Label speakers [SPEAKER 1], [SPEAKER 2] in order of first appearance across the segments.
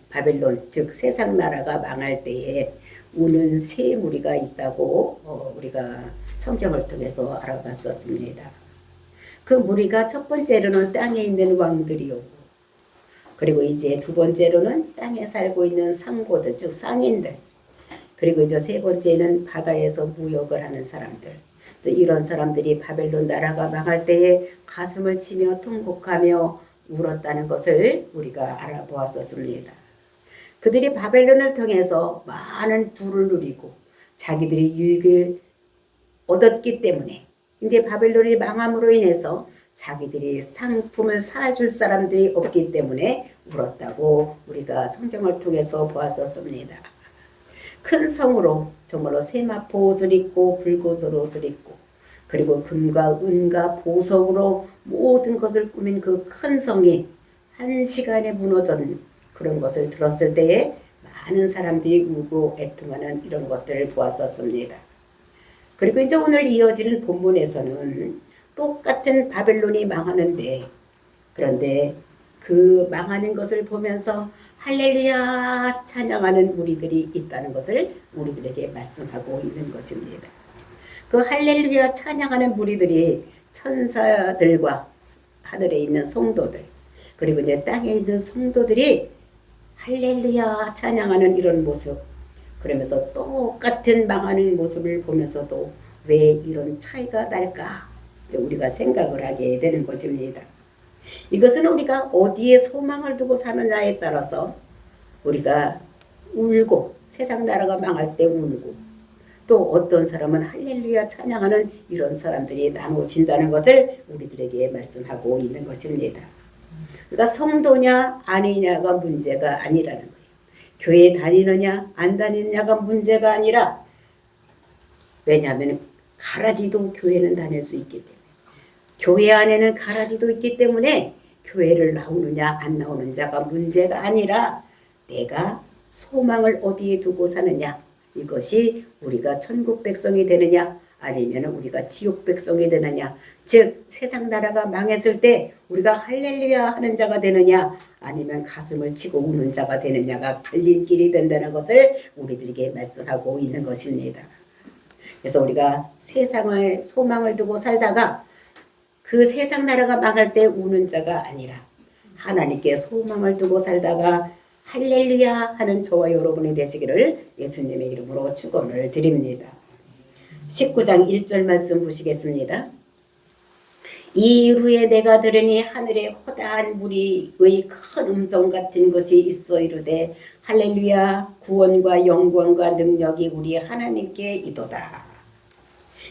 [SPEAKER 1] 바벨론 즉 세상 나라가 망할 때에 우는 세 무리가 있다고 우리가 성경을 통해서 알아봤었습니다. 그 무리가 첫 번째로는 땅에 있는 왕들이요. 그리고 이제 두 번째로는 땅에 살고 있는 상고들 즉 상인들. 그리고 이제 세 번째는 바다에서 무역을 하는 사람들. 이런 사람들이 바벨론 나라가 망할 때에 가슴을 치며 통곡하며 울었다는 것을 우리가 알아보았었습니다. 그들이 바벨론을 통해서 많은 부를 누리고 자기들이 유익을 얻었기 때문에 이제 바벨론이 망함으로 인해서 자기들이 상품을 사줄 사람들이 없기 때문에 울었다고 우리가 성경을 통해서 보았었습니다. 큰 성으로 정말로 세마포 옷을 입고 불꽃을 옷을 입고 그리고 금과 은과 보석으로 모든 것을 꾸민 그 큰 성이 한시간에 무너진 그런 것을 들었을 때에 많은 사람들이 울고 애통하는 이런 것들을 보았었습니다. 그리고 이제 오늘 이어지는 본문에서는 똑같은 바벨론이 망하는데 그런데 그 망하는 것을 보면서 할렐루야 찬양하는 무리들이 있다는 것을 우리들에게 말씀하고 있는 것입니다. 그 할렐루야 찬양하는 무리들이 천사들과 하늘에 있는 성도들 그리고 이제 땅에 있는 성도들이 할렐루야 찬양하는 이런 모습 그러면서 똑같은 망하는 모습을 보면서도 왜 이런 차이가 날까 우리가 생각을 하게 되는 것입니다. 이것은 우리가 어디에 소망을 두고 사느냐에 따라서 우리가 울고 세상 나라가 망할 때 울고 또 어떤 사람은 할렐루야 찬양하는 이런 사람들이 나눠진다는 것을 우리들에게 말씀하고 있는 것입니다. 그러니까 성도냐 아니냐가 문제가 아니라는 거예요. 교회 다니느냐 안 다니느냐가 문제가 아니라 왜냐하면 가라지도 교회는 다닐 수 있기 때문에 교회 안에는 가라지도 있기 때문에 교회를 나오느냐 안 나오는 자가 문제가 아니라 내가 소망을 어디에 두고 사느냐 이것이 우리가 천국 백성이 되느냐 아니면 우리가 지옥 백성이 되느냐 즉 세상 나라가 망했을 때 우리가 할렐루야 하는 자가 되느냐 아니면 가슴을 치고 우는 자가 되느냐가 갈림길이 된다는 것을 우리들에게 말씀하고 있는 것입니다. 그래서 우리가 세상에 소망을 두고 살다가 그 세상 나라가 망할 때 우는 자가 아니라 하나님께 소망을 두고 살다가 할렐루야 하는 저와 여러분이 되시기를 예수님의 이름으로 축원을 드립니다. 19장 1절 말씀 보시겠습니다. 이 후에 내가 들으니 하늘에 허다한 무리의 큰 음성 같은 것이 있어 이르되 할렐루야 구원과 영광과 능력이 우리 하나님께 이도다.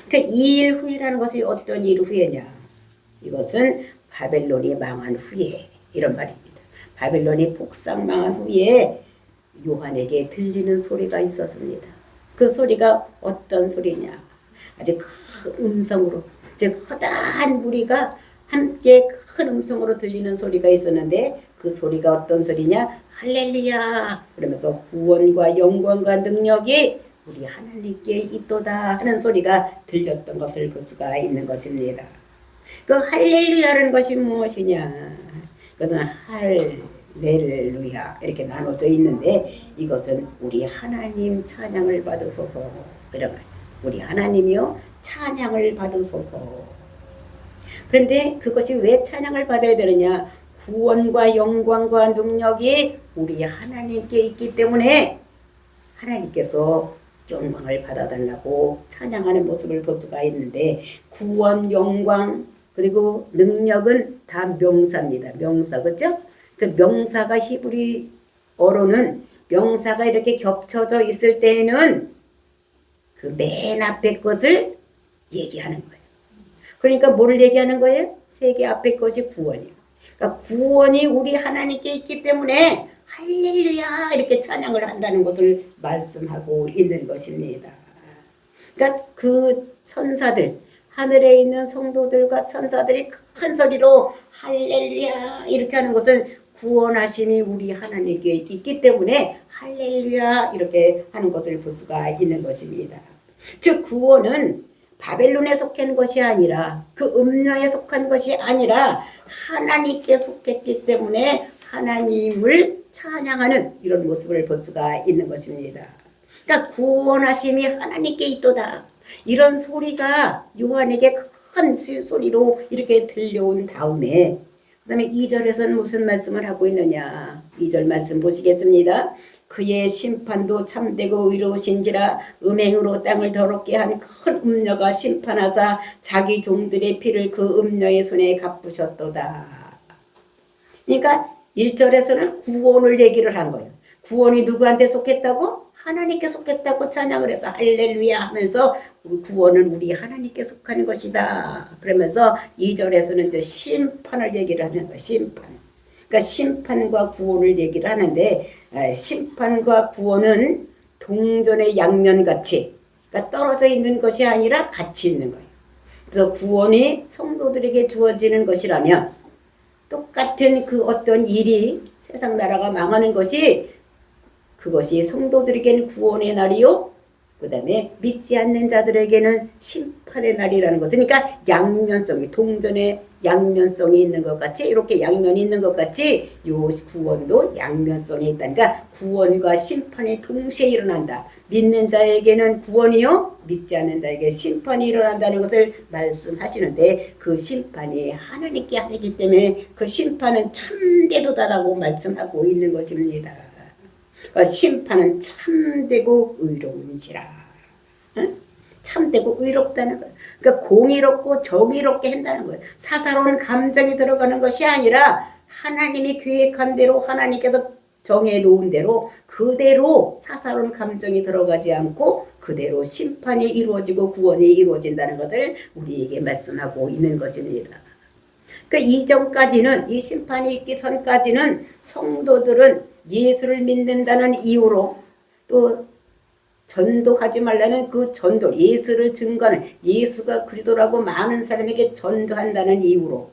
[SPEAKER 1] 그러니까 이 일 후에라는 것이 어떤 일 후에냐 이것은 바벨론이 망한 후에 이런 말입니다. 바벨론이 폭삭망한 후에 요한에게 들리는 소리가 있었습니다. 그 소리가 어떤 소리냐 아주 큰 음성으로 즉 허다한 무리가 함께 큰 음성으로 들리는 소리가 있었는데 그 소리가 어떤 소리냐 할렐루야 그러면서 구원과 영광과 능력이 우리 하나님께 있도다 하는 소리가 들렸던 것을 볼 수가 있는 것입니다. 그 할렐루야라는 것이 무엇이냐 그것은 할렐루야 이렇게 나눠져 있는데 이것은 우리 하나님 찬양을 받으소서 이런 말 우리 하나님이요 찬양을 받으소서. 그런데 그것이 왜 찬양을 받아야 되느냐 구원과 영광과 능력이 우리 하나님께 있기 때문에 하나님께서 영광을 받아달라고 찬양하는 모습을 볼 수가 있는데 구원, 영광 그리고 능력은 다 명사입니다. 명사 그렇죠? 그 명사가 히브리어로는 명사가 이렇게 겹쳐져 있을 때에는 그 맨 앞에 것을 얘기하는 거예요. 그러니까 뭐를 얘기하는 거예요? 세계 앞에 것이 구원이에요. 그러니까 구원이 우리 하나님께 있기 때문에 할렐루야 이렇게 찬양을 한다는 것을 말씀하고 있는 것입니다. 그러니까 그 천사들 하늘에 있는 성도들과 천사들이 큰 소리로 할렐루야 이렇게 하는 것은 구원하심이 우리 하나님께 있기 때문에 할렐루야 이렇게 하는 것을 볼 수가 있는 것입니다. 즉 구원은 바벨론에 속한 것이 아니라 그 음녀에 속한 것이 아니라 하나님께 속했기 때문에 하나님을 찬양하는 이런 모습을 볼 수가 있는 것입니다. 그러니까 구원하심이 하나님께 있도다. 이런 소리가 요한에게 큰 소리로 이렇게 들려온 다음에 그 다음에 2절에서는 무슨 말씀을 하고 있느냐. 2절 말씀 보시겠습니다. 그의 심판도 참되고 의로우신지라 음행으로 땅을 더럽게 한 큰 음녀가 심판하사 자기 종들의 피를 그 음녀의 손에 갚으셨도다. 그러니까 1절에서는 구원을 얘기를 한 거예요. 구원이 누구한테 속했다고? 하나님께 속했다고 찬양을 해서 할렐루야 하면서 구원은 우리 하나님께 속하는 것이다. 그러면서 2절에서는 이제 심판을 얘기를 하는 거예요. 심판. 그러니까 심판과 구원을 얘기를 하는데 심판과 구원은 동전의 양면같이 그러니까 떨어져 있는 것이 아니라 같이 있는 거예요. 그래서 구원이 성도들에게 주어지는 것이라면 똑같은 그 어떤 일이 세상 나라가 망하는 것이 그것이 성도들에게는 구원의 날이요. 그 다음에 믿지 않는 자들에게는 심판의 날이라는 것은 그러니까 양면성이 동전의 양면성이 있는 것 같이 이렇게 양면이 있는 것 같이 요 구원도 양면성이 있다. 그러니까 구원과 심판이 동시에 일어난다. 믿는 자에게는 구원이요. 믿지 않는 자에게 심판이 일어난다는 것을 말씀하시는데 그 심판이 하나님께 하시기 때문에 그 심판은 참되도다라고 말씀하고 있는 것입니다. 심판은 참되고 의로운지라. 응? 참되고 의롭다는 거예요. 그러니까 공의롭고 정의롭게 한다는 거예요. 사사로운 감정이 들어가는 것이 아니라 하나님이 계획한 대로 하나님께서 정해놓은 대로 그대로 사사로운 감정이 들어가지 않고 그대로 심판이 이루어지고 구원이 이루어진다는 것을 우리에게 말씀하고 있는 것입니다. 그러니까 이전까지는 이 심판이 있기 전까지는 성도들은 예수를 믿는다는 이유로 또 전도하지 말라는 그 전도 예수를 증거하는 예수가 그리스도라고 많은 사람에게 전도한다는 이유로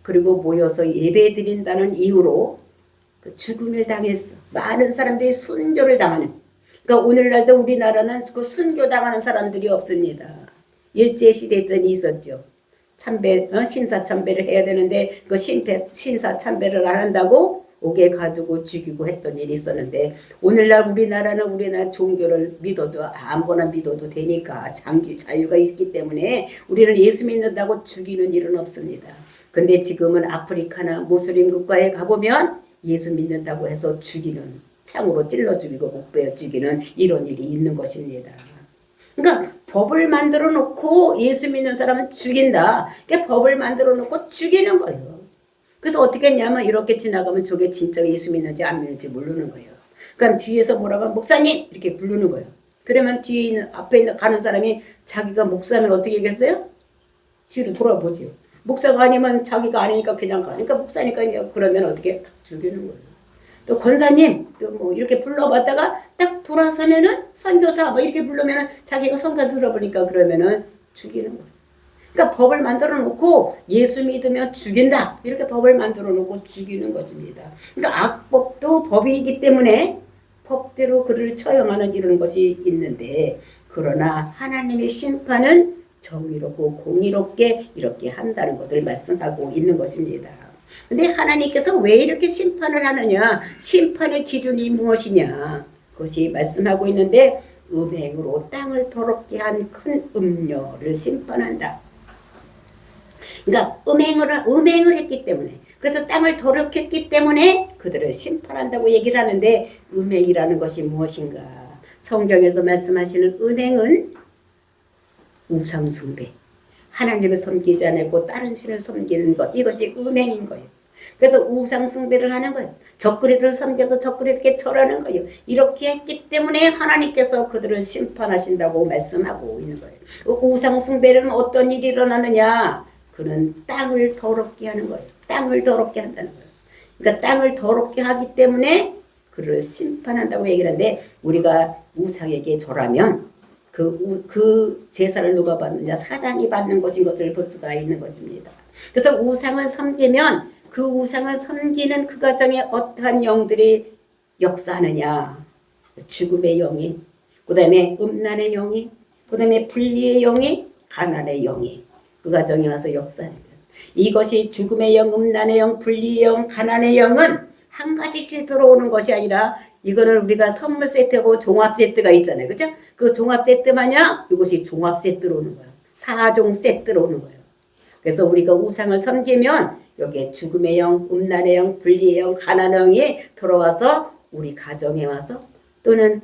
[SPEAKER 1] 그리고 모여서 예배 드린다는 이유로 그 죽음을 당했어. 많은 사람들이 순교를 당하는 그러니까 오늘날도 우리나라는 그 순교당하는 사람들이 없습니다. 일제시대 때는 있었죠. 참배, 신사참배를 해야 되는데 그 신사참배를 안 한다고 옥에 가두고 죽이고 했던 일이 있었는데 오늘날 우리나라 종교를 믿어도 아무거나 믿어도 되니까 자유가 있기 때문에 우리는 예수 믿는다고 죽이는 일은 없습니다. 근데 지금은 아프리카나 모슬림 국가에 가보면 예수 믿는다고 해서 죽이는 창으로 찔러 죽이고 목베어 죽이는 이런 일이 있는 것입니다. 그러니까 법을 만들어 놓고 예수 믿는 사람은 죽인다. 그러니까 법을 만들어 놓고 죽이는 거예요. 그래서 어떻게 했냐면 이렇게 지나가면 저게 진짜 예수 믿는지 안 믿는지 모르는 거예요. 그럼 뒤에서 뭐라고 하면 목사님 이렇게 부르는 거예요. 그러면 뒤에 있는 앞에 있는 가는 사람이 자기가 목사면 어떻게 얘기했어요? 뒤로 돌아보죠. 목사가 아니면 자기가 아니니까 그냥 가니까 목사니까 그러면 어떻게 죽이는 거예요. 또 권사님 또 뭐 이렇게 불러봤다가 딱 돌아서면은 선교사 뭐 이렇게 부르면은 자기가 선교 들어보니까 그러면은 죽이는 거예요. 그러니까 법을 만들어 놓고 예수 믿으면 죽인다 이렇게 법을 만들어 놓고 죽이는 것입니다. 그러니까 악법도 법이기 때문에 법대로 그를 처형하는 이런 것이 있는데 그러나 하나님의 심판은 정의롭고 공의롭게 이렇게 한다는 것을 말씀하고 있는 것입니다. 근데 하나님께서 왜 이렇게 심판을 하느냐? 심판의 기준이 무엇이냐? 그것이 말씀하고 있는데 음행으로 땅을 더럽게 한 큰 음녀를 심판한다. 그러니까 음행을 했기 때문에 그래서 땅을 더럽게 했기 때문에 그들을 심판한다고 얘기를 하는데 음행이라는 것이 무엇인가? 성경에서 말씀하시는 음행은 우상숭배, 하나님을 섬기지 않고 다른 신을 섬기는 것 이것이 음행인 거예요. 그래서 우상숭배를 하는 거예요. 적그리들을 섬겨서 적그리들께 절하는 거예요. 이렇게 했기 때문에 하나님께서 그들을 심판하신다고 말씀하고 있는 거예요. 우상숭배는 어떤 일이 일어나느냐? 그는 땅을 더럽게 하는 거예요. 땅을 더럽게 한다는 거예요. 그러니까 땅을 더럽게 하기 때문에 그를 심판한다고 얘기를 하는데 우리가 우상에게 절하면 그 제사를 누가 받느냐? 사단이 받는 것인 것을 볼 수가 있는 것입니다. 그래서 우상을 섬기면 그 우상을 섬기는 그 과정에 어떠한 영들이 역사하느냐? 죽음의 영이, 그 다음에 음란의 영이, 그 다음에 분리의 영이, 가난의 영이 그 과정에 와서 역사하는 거예요. 이것이 죽음의 영, 음란의 영, 분리의 영, 가난의 영은 한 가지씩 들어오는 것이 아니라 이거는 우리가 선물 세트하고 종합 세트가 있잖아요. 그죠? 그 종합 세트 마냥 이것이 종합 세트로 오는 거예요. 4종 세트로 오는 거예요. 그래서 우리가 우상을 섬기면 여기에 죽음의 영, 음란의 영, 분리의 영, 가난의 영이 들어와서 우리 가정에 와서 또는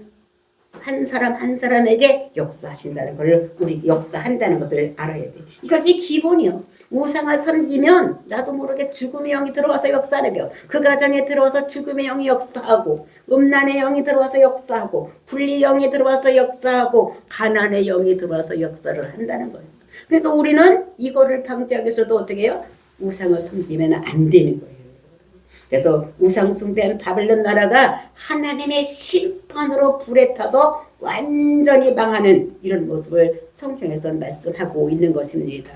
[SPEAKER 1] 한 사람 한 사람에게 역사하신다는 걸 우리 역사한다는 것을 알아야 돼. 이것이 기본이요. 우상을 섬기면 나도 모르게 죽음의 영이 들어와서 역사하는 거예요. 그 가정에 들어와서 죽음의 영이 역사하고 음란의 영이 들어와서 역사하고 분리 영이 들어와서 역사하고 가난의 영이 들어와서 역사를 한다는 거예요. 그러니까 우리는 이거를 방지하기 위해서도 어떻게 해요? 우상을 섬기면 안 되는 거예요. 그래서 우상 숭배한 바벨론 나라가 하나님의 심판으로 불에 타서 완전히 망하는 이런 모습을 성경에서 말씀하고 있는 것입니다.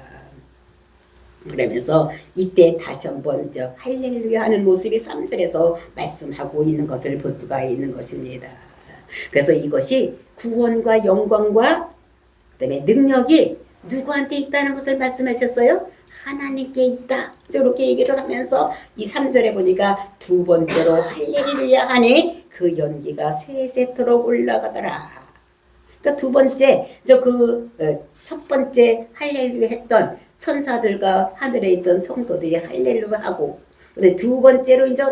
[SPEAKER 1] 그러면서 이때 다시 한번 할렐루야 하는 모습이 3절에서 말씀하고 있는 것을 볼 수가 있는 것입니다. 그래서 이것이 구원과 영광과 그다음에 능력이 누구한테 있다는 것을 말씀하셨어요? 하나님께 있다. 이렇게 얘기를 하면서 이 3절에 보니까 두 번째로 할렐루야 하니 그 연기가 세세토록 올라가더라. 그러니까 두 번째 첫 번째 할렐루야 했던 천사들과 하늘에 있던 성도들이 할렐루야 하고, 근데 두 번째로 이제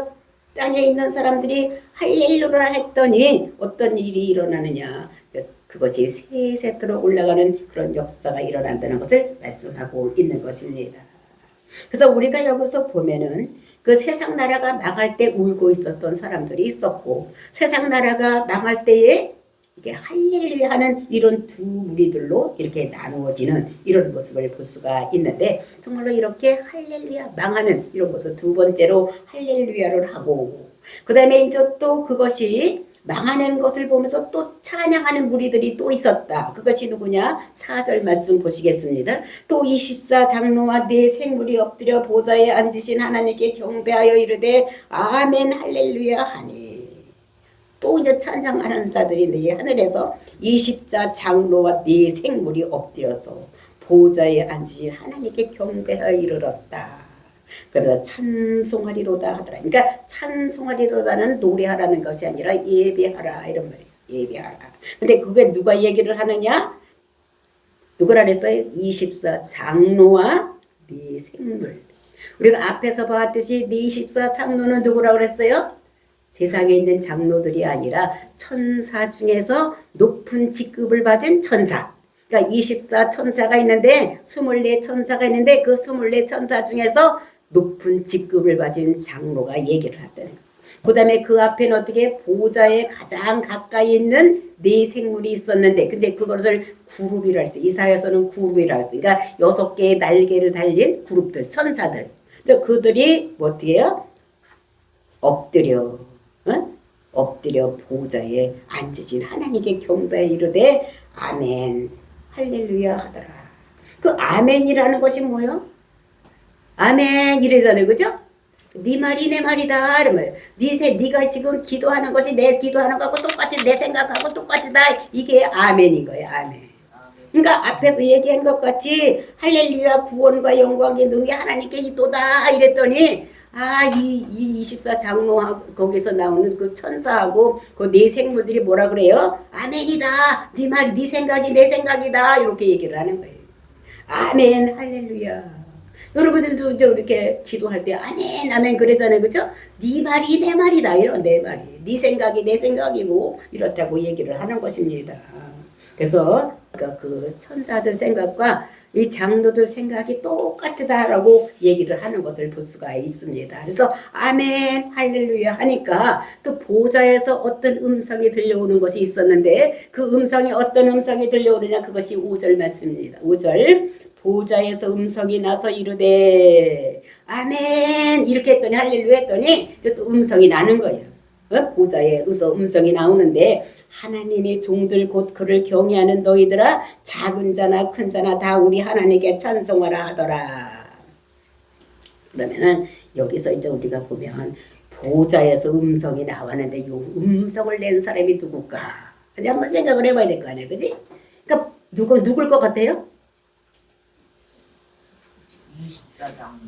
[SPEAKER 1] 땅에 있는 사람들이 할렐루야 했더니 어떤 일이 일어나느냐? 그것이 세세토록 올라가는 그런 역사가 일어난다는 것을 말씀하고 있는 것입니다. 그래서 우리가 여기서 보면은 그 세상 나라가 망할 때 울고 있었던 사람들이 있었고, 세상 나라가 망할 때에 이게 할렐루야 하는 이런 두 무리들로 이렇게 나누어지는 이런 모습을 볼 수가 있는데, 정말로 이렇게 할렐루야 망하는 이런 것을 두 번째로 할렐루야를 하고, 그 다음에 이제 또 그것이 망하는 것을 보면서 또 찬양하는 무리들이 또 있었다. 그것이 누구냐? 4절 말씀 보시겠습니다. 또 24장로와 네 생물이 엎드려 보좌에 앉으신 하나님께 경배하여 이르되 아멘 할렐루야 하니. 또 이제 찬양하는 자들인데 하늘에서 24장로와 네 생물이 엎드려서 보좌에 앉으신 하나님께 경배하여 이르렀다. 그러다 찬송하리로다 하더라. 그러니까 찬송하리로다는 노래하라는 것이 아니라 예배하라 이런 말이에요. 예배하라. 근데 그게 누가 얘기를 하느냐? 누구라 그랬어요? 24장로와 네 생물. 우리가 앞에서 봤듯이 네 24장로는 누구라 그랬어요? 세상에 있는 장로들이 아니라 천사 중에서 높은 직급을 받은 천사. 그러니까 24천사가 있는데 24천사가 있는데 그 24천사 중에서 높은 직급을 가진 장로가 얘기를 했다는 거예요. 그 다음에 그 앞에는 어떻게 보좌에 가장 가까이 있는 네 생물이 있었는데, 근데 그것을 그룹이라 했어요. 이사야서는 그룹이라 했어요. 그러니까 6개의 날개를 달린 그룹들, 천사들. 그들이 뭐 어떻게 해요? 엎드려 보좌에 앉으신 하나님께 경배하여 이르되 아멘 할렐루야 하더라. 그 아멘이라는 것이 뭐예요? 아멘 이래잖아요. 그죠? 네 말이 내 말이다 이러면 네가 지금 기도하는 것이 내 기도하는 거하고 똑같이 내 생각하고 똑같이다. 이게 아멘인 거예요. 아멘. 그러니까 앞에서 얘기한 것 같이 할렐루야 구원과 영광의 능이 하나님께 있도다 이랬더니 이 24장로하고 거기서 나오는 그 천사하고 그 네 생물들이 뭐라 그래요? 아멘이다. 네 말, 네 생각이 내 생각이다. 이렇게 얘기를 하는 거예요. 아멘 할렐루야. 여러분들도 이렇게 기도할 때 아멘 아멘 그러잖아요. 그죠? 네 말이 내 말이다. 이런 내 말이. 네 생각이 내 생각이고 이렇다고 얘기를 하는 것입니다. 그래서 그 천사들 생각과 이 장로들 생각이 똑같다라고 얘기를 하는 것을 볼 수가 있습니다. 그래서 아멘 할렐루야 하니까 또 보좌에서 어떤 음성이 들려오는 것이 있었는데 그 음성이 어떤 음성이 들려오느냐 그것이 5절 말씀입니다. 5절 보좌에서 음성이 나서 이르되 아멘 이렇게 했더니 할렐루야 했더니 또 음성이 나는 거예요. 보좌에 음성이 나오는데 하나님의 종들 곧 그를 경외하는 너희들아 작은 자나 큰 자나 다 우리 하나님께 찬송하라 하더라. 그러면은 여기서 이제 우리가 보면 보좌에서 음성이 나왔는데 이 음성을 낸 사람이 누굴까? 한번 생각을 해봐야 될 거 아니에요, 그지? 그러니까 누굴 것 같아요?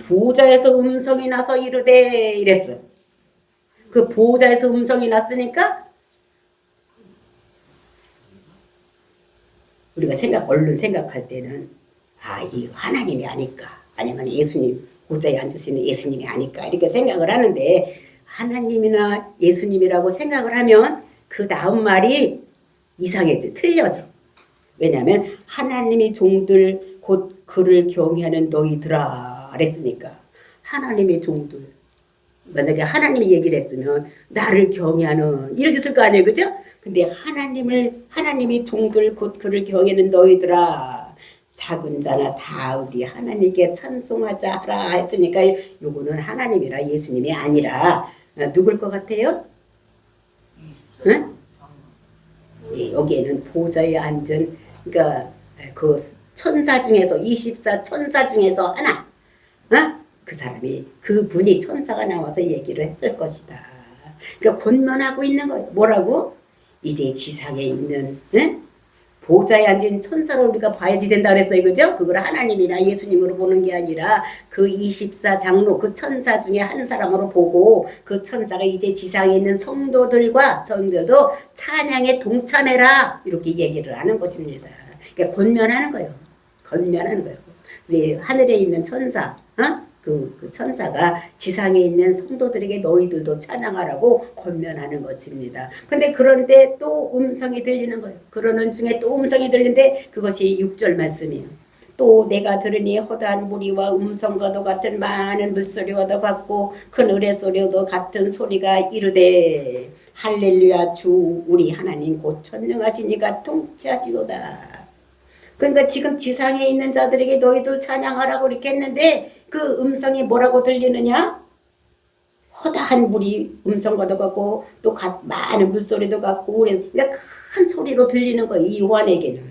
[SPEAKER 1] 보좌에서 음성이 나서 이르되 이랬어. 그 보호자에서 음성이 났으니까 우리가 얼른 생각할 때는 이거 하나님이 아닐까, 아니면 예수님 보좌에 앉으시는 예수님이 아닐까 이렇게 생각을 하는데, 하나님이나 예수님이라고 생각을 하면 그 다음 말이 이상해져, 틀려져. 왜냐하면 하나님이 종들 곧 그를 경외하는 너희들아 그랬으니까, 하나님의 종들, 만약에 하나님이 얘기를 했으면 나를 경외하는 이렇게 쓸 거 아니에요, 그죠? 근데 하나님이 종들 곧 그를 경외하는 너희들아, 작은 자나 다 우리 하나님께 찬송하자 하라 했으니까, 요거는 하나님이라 예수님이 아니라 누굴 것 같아요? 응? 예, 여기에는 보좌에 앉은, 그러니까 그 천사 중에서 24 천사 중에서 하나, 그 사람이, 그 분이 천사가 나와서 얘기를 했을 것이다. 그러니까 권면하고 있는 거예요. 뭐라고? 이제 지상에 있는 보좌에 앉은 천사를 우리가 봐야지 된다 그랬어요, 그죠? 그걸 하나님이나 예수님으로 보는 게 아니라 그 24 장로, 그 천사 중에 한 사람으로 보고, 그 천사가 이제 지상에 있는 성도들과 성도도 찬양에 동참해라 이렇게 얘기를 하는 것입니다. 그러니까 권면하는 거예요. 권면하는 거예요. 이제 하늘에 있는 천사, 그 천사가 지상에 있는 성도들에게 너희들도 찬양하라고 권면하는 것입니다. 그런데 또 음성이 들리는 거예요. 그러는 중에 또 음성이 들리는데, 그것이 6절 말씀이에요. 또 내가 들으니 허다한 무리와 음성과도 같은 많은 물소리와도 같고 큰 의뢰소리와도 같은 소리가 이르되, 할렐루야, 주 우리 하나님 곧 전능하시니가 통치하시도다. 그러니까 지금 지상에 있는 자들에게 너희들 찬양하라고 이렇게 했는데, 그 음성이 뭐라고 들리느냐? 허다한 물이 음성과도 같고 또 많은 물소리도 같고, 그러니까 큰 소리로 들리는 거예요, 이 요한에게는.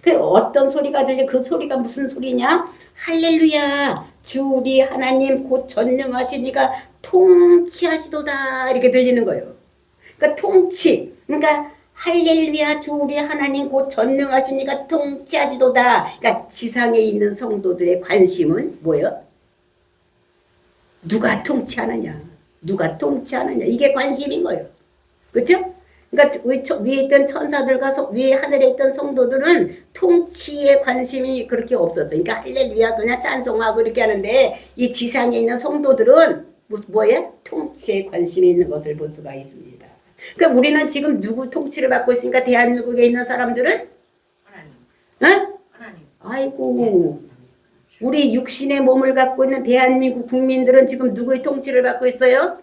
[SPEAKER 1] 그 어떤 소리가 들려? 그 소리가 무슨 소리냐? 할렐루야, 주 우리 하나님 곧 전능하시니가 통치하시도다 이렇게 들리는 거예요. 그러니까 통치, 그러니까 할렐루야, 주 우리 하나님 곧 전능하시니까 통치하시도다. 그러니까 지상에 있는 성도들의 관심은 뭐예요? 누가 통치하느냐, 누가 통치하느냐, 이게 관심인 거예요. 그렇죠? 그러니까 위에 있던 천사들과 위에 하늘에 있던 성도들은 통치에 관심이 그렇게 없었어요. 그러니까 할렐루야 그냥 찬송하고 이렇게 하는데, 이 지상에 있는 성도들은 뭐예요? 통치에 관심이 있는 것을 볼 수가 있습니다. 그러니까 우리는 지금 누구 통치를 받고 있으니까, 대한민국에 있는 사람들은 하나님. 아이고, 우리 육신의 몸을 갖고 있는 대한민국 국민들은 지금 누구의 통치를 받고 있어요?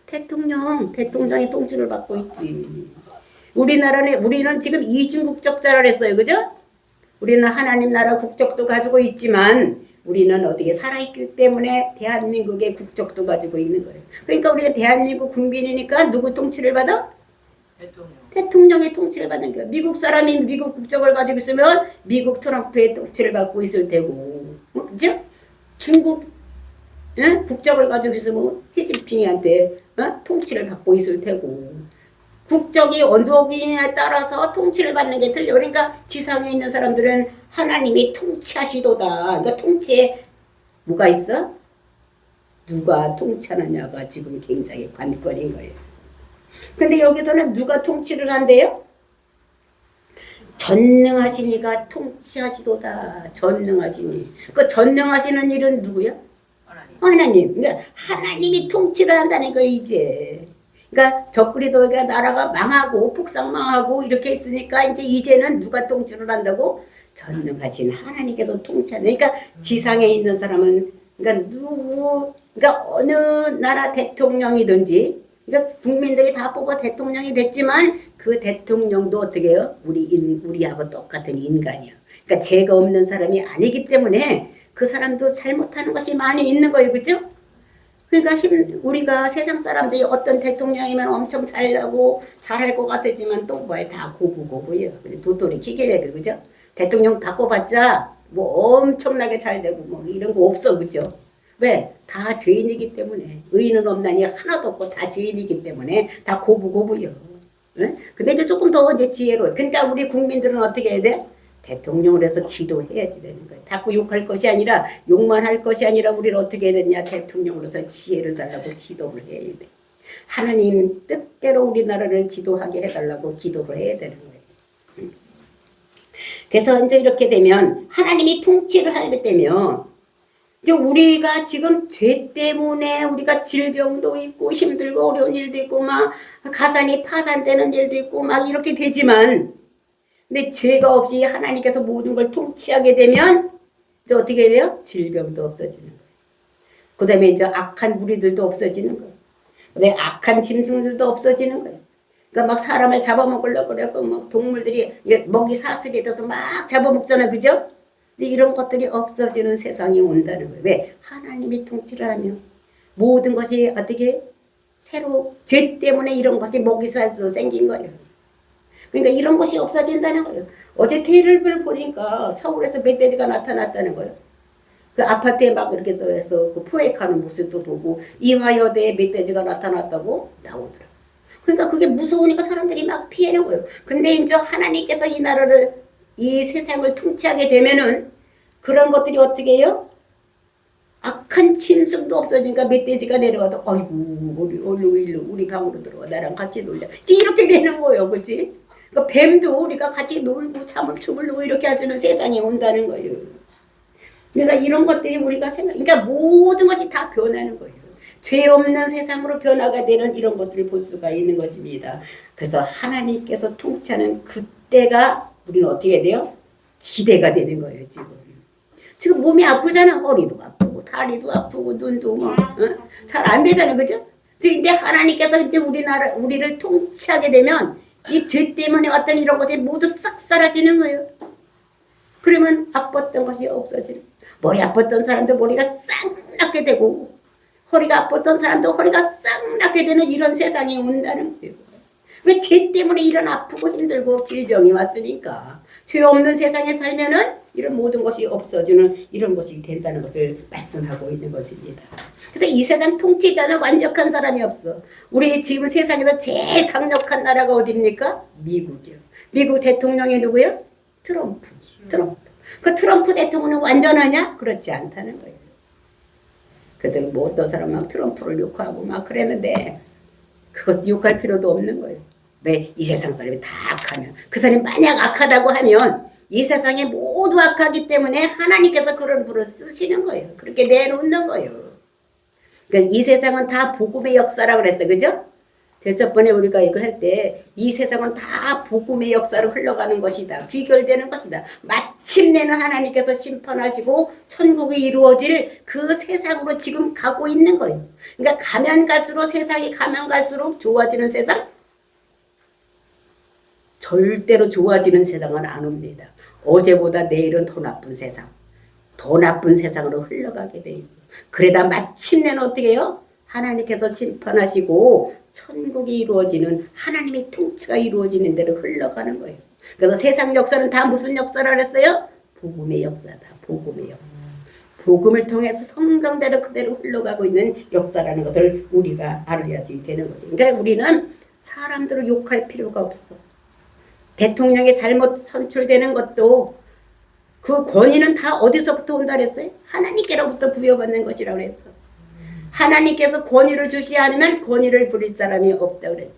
[SPEAKER 1] 대통령의 통치를 받고 있지. 우리는 지금 이중국적자를 했어요, 그죠? 우리는 하나님 나라 국적도 가지고 있지만, 우리는 어떻게 살아있기 때문에 대한민국의 국적도 가지고 있는 거예요. 그러니까 우리가 대한민국 국민이니까 누구 통치를 받아? 대통령의 통치를 받는 거예요. 미국 사람이 미국 국적을 가지고 있으면 미국 트럼프의 통치를 받고 있을 테고, 그죠? 중국 국적을 가지고 있으면 시진핑한테 통치를 받고 있을 테고, 국적이 어디에 따라서 통치를 받는 게 틀려. 그러니까 지상에 있는 사람들은 하나님이 통치하시도다. 그러니까 통치에 뭐가 있어? 누가 통치하느냐가 지금 굉장히 관건인 거예요. 근데 여기서는 누가 통치를 한대요? 전능하시니가 통치하시도다. 전능하시니. 그 전능하시는 일은 누구야? 하나님. 그러니까 하나님이 통치를 한다는 거예요, 이제. 그러니까 적그리스도가 나라가 망하고 폭삭망하고 이렇게 있으니까 이제는 누가 통치를 한다고? 전능하신 하나님께서 통치하는. 그러니까 지상에 있는 사람은, 그러니까 어느 나라 대통령이든지, 그러니까 국민들이 다 뽑아 대통령이 됐지만, 그 대통령도 어떻게 해요? 우리하고 똑같은 인간이야. 그러니까 죄가 없는 사람이 아니기 때문에 그 사람도 잘못하는 것이 많이 있는 거예요, 그죠? 그러니까 우리가 세상 사람들이 어떤 대통령이면 엄청 잘나고 잘할 것 같았지만 또 뭐야, 다 고부고부예요. 도토리 기계래요, 그죠? 대통령 바꿔봤자 뭐 엄청나게 잘 되고 뭐 이런 거 없어, 그죠? 왜? 다 죄인이기 때문에. 의인은 없나니 하나도 없고 다 죄인이기 때문에 다 고부고부요. 응? 근데 이제 조금 더 이제 지혜로워. 그러니까 우리 국민들은 어떻게 해야 돼? 대통령을 해서 기도해야지 되는 거예요. 자꾸 욕할 것이 아니라, 욕만 할 것이 아니라 우리를 어떻게 해야 되냐? 대통령으로서 지혜를 달라고 기도를 해야 돼. 하나님 뜻대로 우리나라를 지도하게 해달라고 기도를 해야 되는 거예요. 그래서 이제 이렇게 되면 하나님이 통치를 하게 되면 이제 우리가 지금 죄 때문에 우리가 질병도 있고 힘들고 어려운 일도 있고 막 가산이 파산되는 일도 있고 막 이렇게 되지만 근데 죄가 없이 하나님께서 모든 걸 통치하게 되면 이제 어떻게 돼요? 질병도 없어지는 거예요. 그 다음에 이제 악한 무리들도 없어지는 거예요. 그다음에 악한 짐승들도 없어지는 거예요. 그러니까 막 사람을 잡아먹으려고 그래고 막 동물들이 먹이 사슬이 돼서 막 잡아먹잖아, 그죠? 근데 이런 것들이 없어지는 세상이 온다는 거예요. 왜? 하나님이 통치를 하면 모든 것이 어떻게 새로 죄 때문에 이런 것이 먹이살도 생긴 거예요. 그러니까 이런 것이 없어진다는 거예요. 어제 테레비를 보니까 서울에서 멧돼지가 나타났다는 거예요. 그 아파트에 막 이렇게 해서 그 포획하는 모습도 보고 이화여대에 멧돼지가 나타났다고 나오더라고요. 그러니까 그게 무서우니까 사람들이 막 피하는 거예요. 근데 이제 하나님께서 이 나라를 이 세상을 통치하게 되면은 그런 것들이 어떻게 해요? 악한 짐승도 없어지니까 멧돼지가 내려와도 아이고 우리 일로 우리 방으로 들어와 나랑 같이 놀자 이렇게 되는 거예요. 그렇지? 그러니까 뱀도 우리가 같이 놀고 잠을 주물르고 이렇게 하시는 세상이 온다는 거예요. 그러니까 이런 것들이 우리가 그러니까 모든 것이 다 변하는 거예요. 죄 없는 세상으로 변화가 되는 이런 것들을 볼 수가 있는 것입니다. 그래서 하나님께서 통치하는 그때가 우리는 어떻게 돼요? 기대가 되는 거예요, 지금 몸이 아프잖아. 허리도 아프고, 다리도 아프고, 눈도 뭐, 잘 안 되잖아. 그죠? 근데 하나님께서 이제 우리를 통치하게 되면 이 죄 때문에 어떤 이런 것이 모두 싹 사라지는 거예요. 그러면 아팠던 것이 없어지는 거예요. 머리 아팠던 사람도 머리가 싹 낫게 되고, 허리가 아팠던 사람도 허리가 싹 낫게 되는 이런 세상이 온다는 거예요. 왜? 죄 때문에 이런 아프고 힘들고 질병이 왔으니까. 죄 없는 세상에 살면은 이런 모든 것이 없어지는 이런 것이 된다는 것을 말씀하고 있는 것입니다. 그래서 이 세상 통치자는 완벽한 사람이 없어. 우리 지금 세상에서 제일 강력한 나라가 어디입니까? 미국이요. 미국 대통령이 누구요? 트럼프. 그 트럼프 대통령은 완전하냐? 그렇지 않다는 거예요. 그래도 뭐 어떤 사람은 막 트럼프를 욕하고 막 그랬는데 그것 욕할 필요도 없는 거예요. 왜? 이 세상 사람이 다 악하면 그 사람이 만약 악하다고 하면 이 세상에 모두 악하기 때문에 하나님께서 그런 불을 쓰시는 거예요. 그렇게 내놓는 거예요. 그러니까 이 세상은 다 복음의 역사라고 그랬어요. 그죠? 저번에 우리가 이거 할 때 이 세상은 다 복음의 역사로 흘러가는 것이다. 귀결되는 것이다. 마침내는 하나님께서 심판하시고 천국이 이루어질 그 세상으로 지금 가고 있는 거예요. 그러니까 가면 갈수록 세상이 가면 갈수록 좋아지는 세상? 절대로 좋아지는 세상은 안 옵니다. 어제보다 내일은 더 나쁜 세상. 더 나쁜 세상으로 흘러가게 돼 있어. 그러다 마침내는 어떻게 해요? 하나님께서 심판하시고 천국이 이루어지는 하나님의 통치가 이루어지는 대로 흘러가는 거예요. 그래서 세상 역사는 다 무슨 역사라 그랬어요? 복음의 역사다. 복음의 역사. 복음을 통해서 성경대로 그대로 흘러가고 있는 역사라는 것을 우리가 알아야지 되는 거지. 그러니까 우리는 사람들을 욕할 필요가 없어. 대통령이 잘못 선출되는 것도 그 권위는 다 어디서부터 온다 그랬어요? 하나님께로부터 부여받는 것이라고 그랬어. 하나님께서 권위를 주시 않으면 권위를 부릴 사람이 없다 그랬어.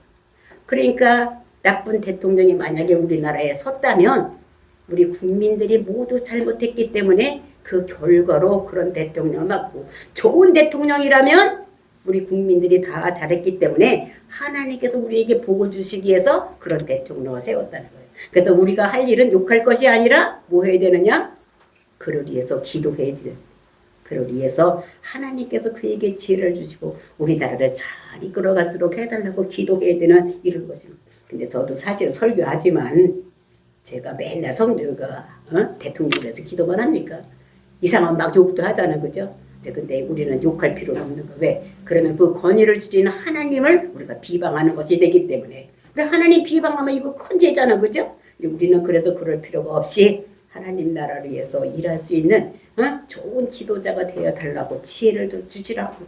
[SPEAKER 1] 그러니까 나쁜 대통령이 만약에 우리나라에 섰다면 우리 국민들이 모두 잘못했기 때문에 그 결과로 그런 대통령을 맡고, 좋은 대통령이라면 우리 국민들이 다 잘했기 때문에 하나님께서 우리에게 복을 주시기 위해서 그런 대통령을 세웠다는 거예요. 그래서 우리가 할 일은 욕할 것이 아니라 뭐 해야 되느냐? 그를 위해서 기도해야 돼요. 그를 위해서 하나님께서 그에게 지혜를 주시고 우리나라를 잘 이끌어갈수록 해달라고 기도해야 되는 이런 것입니다. 근데 저도 사실 설교하지만 제가 맨날 성도가 대통령에서 기도만 합니까? 이상한 막 욕도 하잖아요. 그죠? 근데 우리는 욕할 필요는 없는 거. 왜? 그러면 그 권위를 주시는 하나님을 우리가 비방하는 것이 되기 때문에. 우리 하나님 비방하면 이거 큰 죄잖아. 그죠? 우리는 그래서 그럴 필요가 없이 하나님 나라를 위해서 일할 수 있는 좋은 지도자가 되어 달라고 지혜를 주시라고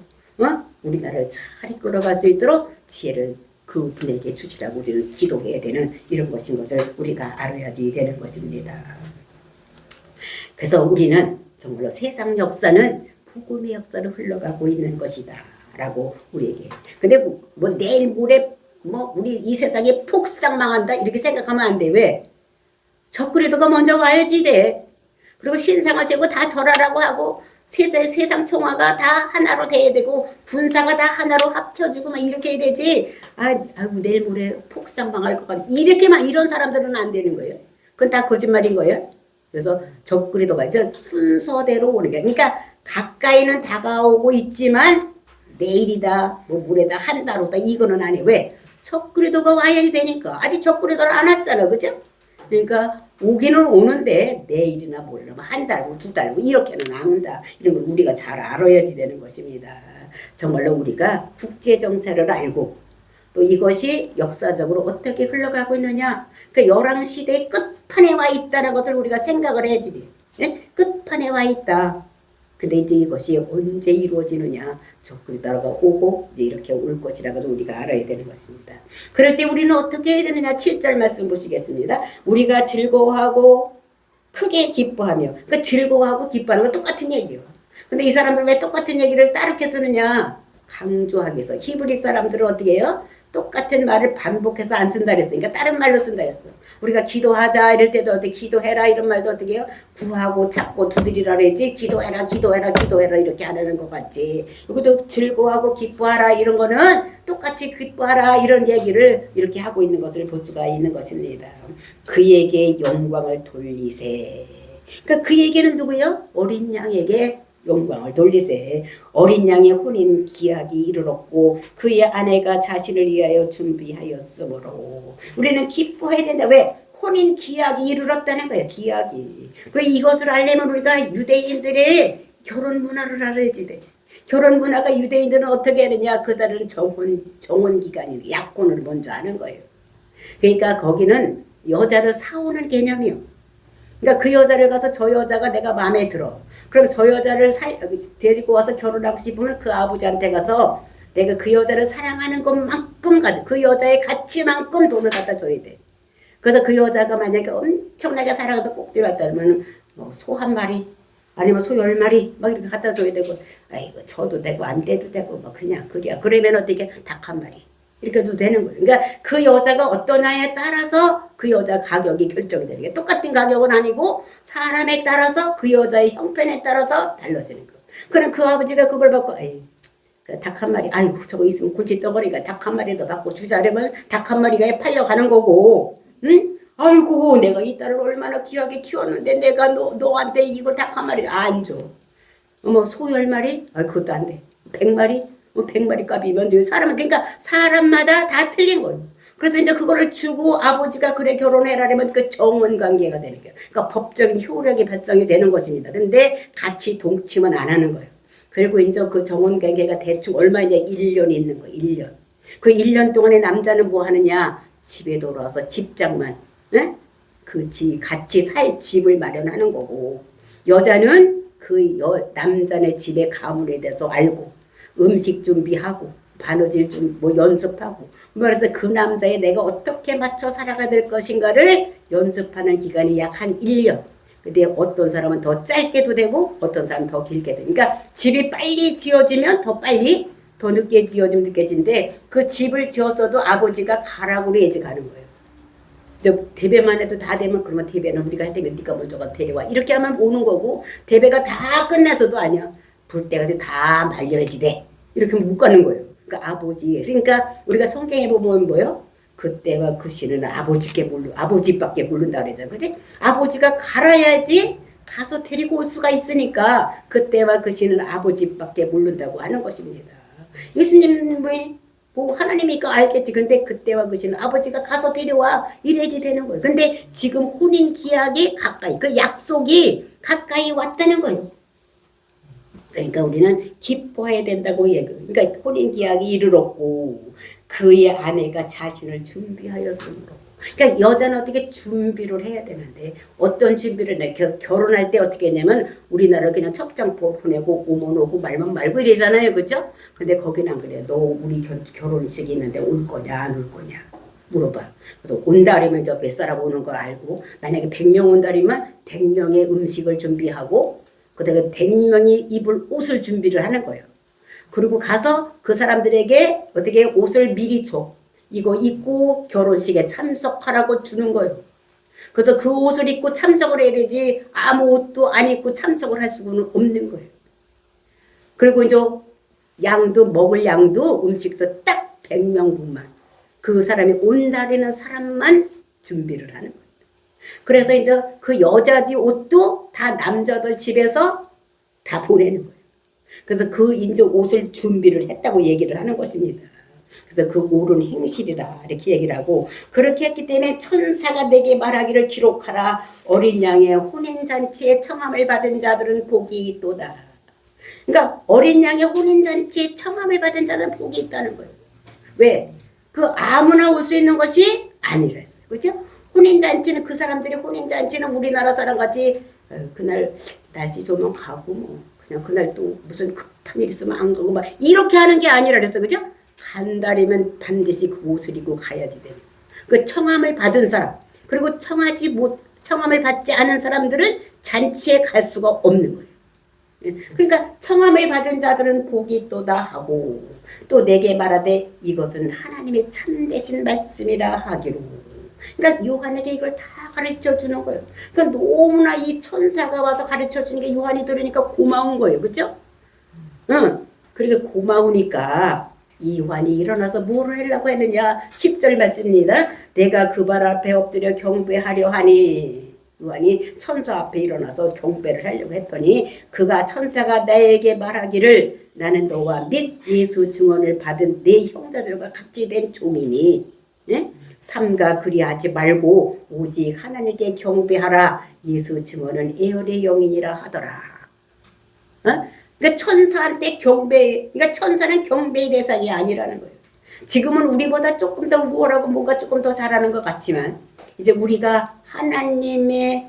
[SPEAKER 1] 우리나라를 잘 이끌어갈 수 있도록 지혜를 그 분에게 주시라고 우리는 기도해야 되는 이런 것인 것을 우리가 알아야지 되는 것입니다. 그래서 우리는 정말로 세상 역사는 복음의 역사로 흘러가고 있는 것이다 라고 우리에게. 근데 뭐 내일 모레 뭐 우리 이 세상에 폭삭 망한다 이렇게 생각하면 안 돼. 왜? 적그리스도가 먼저 와야지 돼. 그리고 신상하시고 다 절하라고 하고 세상 총화가 다 하나로 돼야 되고 군사가 다 하나로 합쳐지고 막 이렇게 해야 되지. 아이고 내일 모레 폭삭 망할 것 같아. 이렇게만 이런 사람들은 안 되는 거예요. 그건 다 거짓말인 거예요. 그래서 적그리스도가 순서대로 오는 게. 그러니까 가까이는 다가오고 있지만 내일이다, 뭐 모레다, 한 달 후다 이거는 아니에요. 왜? 적그리스도가 와야 되니까. 아직 적그리스도는 안 왔잖아, 그죠? 그러니까 오기는 오는데 내일이나 모레나 한 달 후, 두 달 후 이렇게는 안 온다. 이런 걸 우리가 잘 알아야지 되는 것입니다. 정말로 우리가 국제 정세를 알고 또 이것이 역사적으로 어떻게 흘러가고 있느냐. 그 열왕시대의 끝판에 와 있다는 것을 우리가 생각을 해야지 돼. 예? 끝판에 와 있다. 근데 이제 이것이 언제 이루어지느냐. 적그리스도가 오고 이제 이렇게 올 것이라고 우리가 알아야 되는 것입니다. 그럴 때 우리는 어떻게 해야 되느냐. 7절 말씀 보시겠습니다. 우리가 즐거워하고 크게 기뻐하며. 그러니까 즐거워하고 기뻐하는 건 똑같은 얘기예요. 근데 이 사람들 왜 똑같은 얘기를 따르게 쓰느냐. 강조하기 위해서. 히브리 사람들은 어떻게 해요? 똑같은 말을 반복해서 안 쓴다 그랬어. 그러니까 다른 말로 쓴다 그랬어. 우리가 기도하자 이럴 때도 어떻게 기도해라 이런 말도 어떻게 해요? 구하고 찾고 두드리라 그러지. 기도해라 기도해라 기도해라 이렇게 안 하는 것 같지. 이것도 즐거워하고 기뻐하라 이런 거는 똑같이 기뻐하라 이런 얘기를 이렇게 하고 있는 것을 볼 수가 있는 것입니다. 그에게 영광을 돌리세. 그러니까 그 얘기는 누구요? 어린 양에게 영광을 돌리세. 어린 양의 혼인 기약이 이르렀고 그의 아내가 자신을 위하여 준비하였으므로 우리는 기뻐해야 된다. 왜? 혼인 기약이 이르렀다는 거예요. 기약이. 그 이것을 알려면 우리가 유대인들의 결혼 문화를 알아야지 돼. 결혼 문화가 유대인들은 어떻게 하느냐. 그들은 정혼 기간이 약혼을 먼저 하는 거예요. 그러니까 거기는 여자를 사오는 개념이요. 그러니까 그 여자를 가서 저 여자가 내가 마음에 들어. 그럼 저 여자를 데리고 와서 결혼하고 싶으면 그 아버지한테 가서 내가 그 여자를 사랑하는 것만큼 가지고 그 여자의 가치만큼 돈을 갖다 줘야 돼. 그래서 그 여자가 만약에 엄청나게 사랑해서 꼭 들어왔다면 소 한 마리 아니면 소 10마리 막 이렇게 갖다 줘야 되고 아이고 줘도 되고 안 돼도 되고 뭐 그냥 그래야. 그러면 어떻게 닭 한 마리 이렇게 해도 되는 거예요. 그러니까 그 여자가 어떠냐에 따라서 그 여자 가격이 결정이 되는 게 똑같은 가격은 아니고 사람에 따라서 그 여자의 형편에 따라서 달라지는 거. 그럼 그 아버지가 그걸 받고 닭 한 마리 아이고 저거 있으면 골치 떠버리니까 닭 한 마리 더 받고 주자려면 닭 한 마리가 팔려가는 거고. 응? 아이고 내가 이 딸을 얼마나 귀하게 키웠는데 내가 너한테 이거 닭 한 마리 안 줘. 뭐 소 10마리? 그것도 안 돼. 100마리? 100마리 값이면 돼. 그러니까 사람마다 다 틀린 거예요. 그래서 이제 그거를 주고 아버지가 그래 결혼해라면 그 정원 관계가 되는 거예요. 그러니까 법적인 효력이 발생이 되는 것입니다. 근데 같이 동침은 안 하는 거예요. 그리고 이제 그 정원 관계가 대충 얼마냐 1년 있는 거예요. 1년. 그 1년 동안에 남자는 뭐 하느냐? 집에 돌아와서 집장만, 에? 같이 살 집을 마련하는 거고, 여자는 그 남자네 집의 가문에 대해서 알고 음식 준비하고 바느질 좀 뭐 연습하고 그래서 그 남자에 내가 어떻게 맞춰 살아가야 될 것인가를 연습하는 기간이 약 한 1년. 근데 어떤 사람은 더 짧게도 되고 어떤 사람은 더 길게도. 그러니까 집이 빨리 지어지면 더 빨리, 더 늦게 지어지면 늦게 지는데 그 집을 지었어도 아버지가 가라고 그래야지 가는 거예요. 대배만 해도 다 되면 그러면 대배는 우리가 할 때면 네가 먼저 가 데려와 이렇게 하면 오는 거고, 대배가 다 끝나서도 아니야. 불 때까지 다 말려야지 돼. 이렇게 하면 못 가는 거예요. 그러니까 아버지. 그러니까 우리가 성경에 보면 뭐요? 그때와 그 시는 아버지밖에 모른다 그러잖아. 그지? 아버지가 갈아야지 가서 데리고 올 수가 있으니까 그때와 그 시는 아버지밖에 모른다고 하는 것입니다. 예수님은 뭐 하나님이니까 알겠지. 근데 그때와 그 시는 아버지가 가서 데려와 이래야지 되는 거예요. 근데 지금 혼인 기약이 가까이, 그 약속이 가까이 왔다는 거예요. 그러니까 우리는 기뻐해야 된다고 얘기해요. 그러니까 혼인 기약이 이르렀고 그의 아내가 자신을 준비하였으므로. 그러니까 여자는 어떻게 준비를 해야 되는데 어떤 준비를 해? 결혼할 때 어떻게 했냐면 우리나라 그냥 첩장포 보내고 오면 오고 말면 말고 이러잖아요. 그죠? 근데 거기는 안 그래. 너 우리 결혼식이 있는데 올 거냐 안 올 거냐 물어봐. 그래서 온다 그러면 저 몇 사람 오는 걸 알고, 만약에 100명 온다 그러면 100명의 음식을 준비하고 그 다음에 100명이 입을 옷을 준비를 하는 거예요. 그리고 가서 그 사람들에게 어떻게 옷을 미리 줘. 이거 입고 결혼식에 참석하라고 주는 거예요. 그래서 그 옷을 입고 참석을 해야 되지 아무 옷도 안 입고 참석을 할 수는 없는 거예요. 그리고 이제 양도 먹을 양도 음식도 딱 100명분만 그 사람이 온다리는 사람만 준비를 하는 거예요. 그래서 이제 그 여자들 옷도 다 남자들 집에서 다 보내는 거예요. 그래서 그 이제 옷을 준비를 했다고 얘기를 하는 것입니다. 그래서 그 옳은 행실이라 이렇게 얘기를 하고 그렇게 했기 때문에 천사가 내게 말하기를 기록하라 어린 양의 혼인잔치에 청함을 받은 자들은 복이 있도다. 그러니까 어린 양의 혼인잔치에 청함을 받은 자들은 복이 있다는 거예요. 왜? 그 아무나 올 수 있는 것이 아니랬어요. 그렇죠? 혼인잔치는 그 사람들이 혼인잔치는 우리나라 사람 같이 그날 날씨 좋으면 가고 뭐 그냥 그날 또 무슨 급한 일 있으면 안 가고 막 이렇게 하는 게 아니라 그랬어. 그죠? 한 달이면 반드시 그 옷을 입고 가야지 돼요. 그 청함을 받은 사람 그리고 청함을 받지 않은 사람들은 잔치에 갈 수가 없는 거예요. 그러니까 청함을 받은 자들은 복이 있도다 하고 또 내게 말하되 이것은 하나님의 참되신 말씀이라 하기로. 그러니까 요한에게 이걸 다 가르쳐 주는 거예요. 그러니까 너무나 이 천사가 와서 가르쳐 주는 게 요한이 들으니까 고마운 거예요. 그렇죠? 그러니까 고마우니까 이 요한이 일어나서 뭐를 하려고 했느냐 10절 말씀입니다. 내가 그 발 앞에 엎드려 경배하려 하니 요한이 천사 앞에 일어나서 경배를 하려고 했더니 그가 천사가 나에게 말하기를 나는 너와 및 예수 증언을 받은 네 형제들과 같이 된 종이니 예? 삼가 그리하지 말고 오직 하나님께 경배하라 예수 증언은 에어의 영이니라 하더라. 그러니까 천사한테 그러니까 천사는 경배의 대상이 아니라는 거예요. 지금은 우리보다 조금 더 뭐라고 뭔가 조금 더 잘하는 것 같지만 이제 우리가 하나님의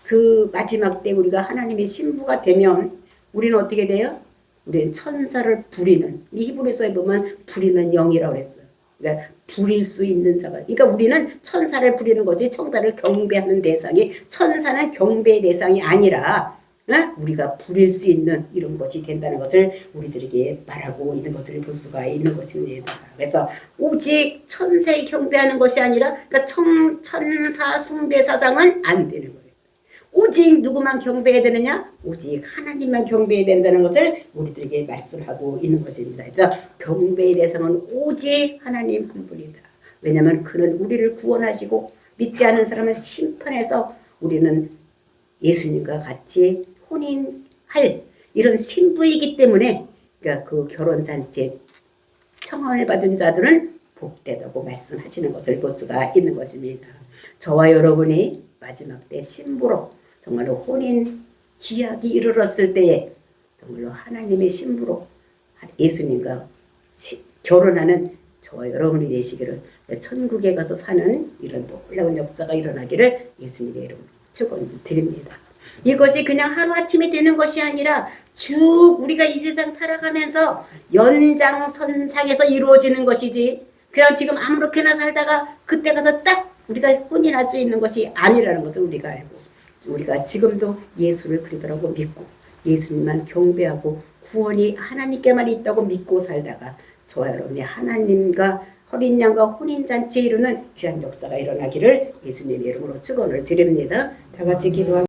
[SPEAKER 1] 그 마지막 때 우리가 하나님의 신부가 되면 우리는 어떻게 돼요? 우리는 천사를 부리는 히브리서에 보면 부리는 영이라고 그랬어요. 그러니까 부릴 수 있는 자가. 그러니까 우리는 천사를 부리는 거지 천사를 경배하는 대상이 천사는 경배의 대상이 아니라 우리가 부릴 수 있는 이런 것이 된다는 것을 우리들에게 말하고 있는 것을 볼 수가 있는 것입니다. 그래서 오직 천사에 경배하는 것이 아니라 그러니까 천사 숭배 사상은 안 되는 거예요. 오직 누구만 경배해야 되느냐? 오직 하나님만 경배해야 된다는 것을 우리들에게 말씀하고 있는 것입니다. 그래서 경배의 대상은 오직 하나님 한 분이다. 왜냐하면 그는 우리를 구원하시고 믿지 않은 사람은 심판해서 우리는 예수님과 같이 혼인할 이런 신부이기 때문에 그러니까 그 결혼잔치에 청함을 받은 자들은 복되다고 말씀하시는 것을 볼 수가 있는 것입니다. 저와 여러분이 마지막 때 신부로 정말로 혼인 기약이 이르렀을 때에 정말로 하나님의 신부로 예수님과 결혼하는 저와 여러분이 되시기를 천국에 가서 사는 이런 놀라운 역사가 일어나기를 예수님의 이름으로 축원드립니다. 이것이 그냥 하루아침에 되는 것이 아니라 쭉 우리가 이 세상 살아가면서 연장선상에서 이루어지는 것이지 그냥 지금 아무렇게나 살다가 그때 가서 딱 우리가 혼인할 수 있는 것이 아니라는 것을 우리가 알고 우리가 지금도 예수를 그리더라고 믿고 예수님만 경배하고 구원이 하나님께만 있다고 믿고 살다가 저와 여러분이 하나님과 어린 양과 혼인잔치에 이루는 귀한 역사가 일어나기를 예수님의 이름으로 축원을 드립니다. 다 같이 기도하겠습니다.